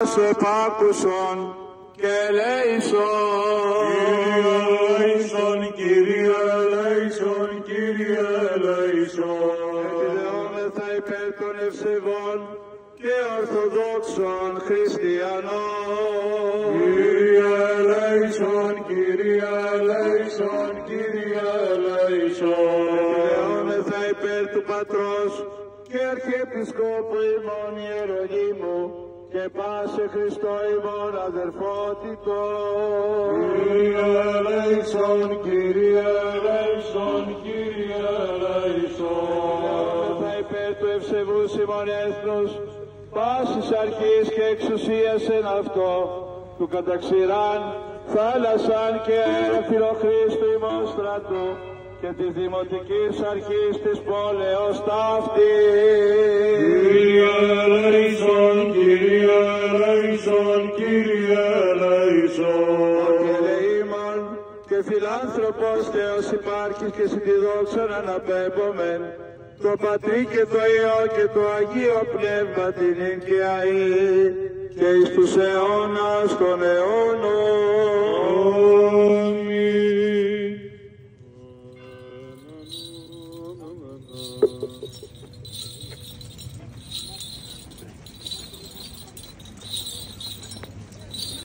σου επάκουσον και ελέησον. Κύριε ελέησον, Κύριε ελέησον. Επιδεόμεθα υπέρ των ευσεβών και ορθοδόξων χριστιανών. Κύριε ελέησον, Κύριε ελέησον, Κύριε ελέησον. Επιδεόμεθα υπέρ του Πατρός και Αρχιεπισκόπου ημών Ιερονύμου και πάσε Χριστό ημών αδερφότητο. Κύριε ελέησον, Κύριε ελέησον, Κύριε ελέησον. Θα υπέρ του ευσεβούς ημών έθνους, πάσης αρχής και εξουσίας εν αυτό, του καταξηράν, θάλασσαν και αέρα Χριστού ημών στρατού, και της δημοτικής αρχής της πόλεως ταύτη. Κύριε ελέησον, Κύριε ελέησον, Κύριε ελέησον. Και ελεήμων και φιλάνθρωπος Θεός υπάρχεις και συν τη δόξαν αναπέμπομεν, το Πατρί και το Υιό και το Αγίο Πνεύμα την ην και αεί και εις τους αιώνας των αιώνων. Αμήν.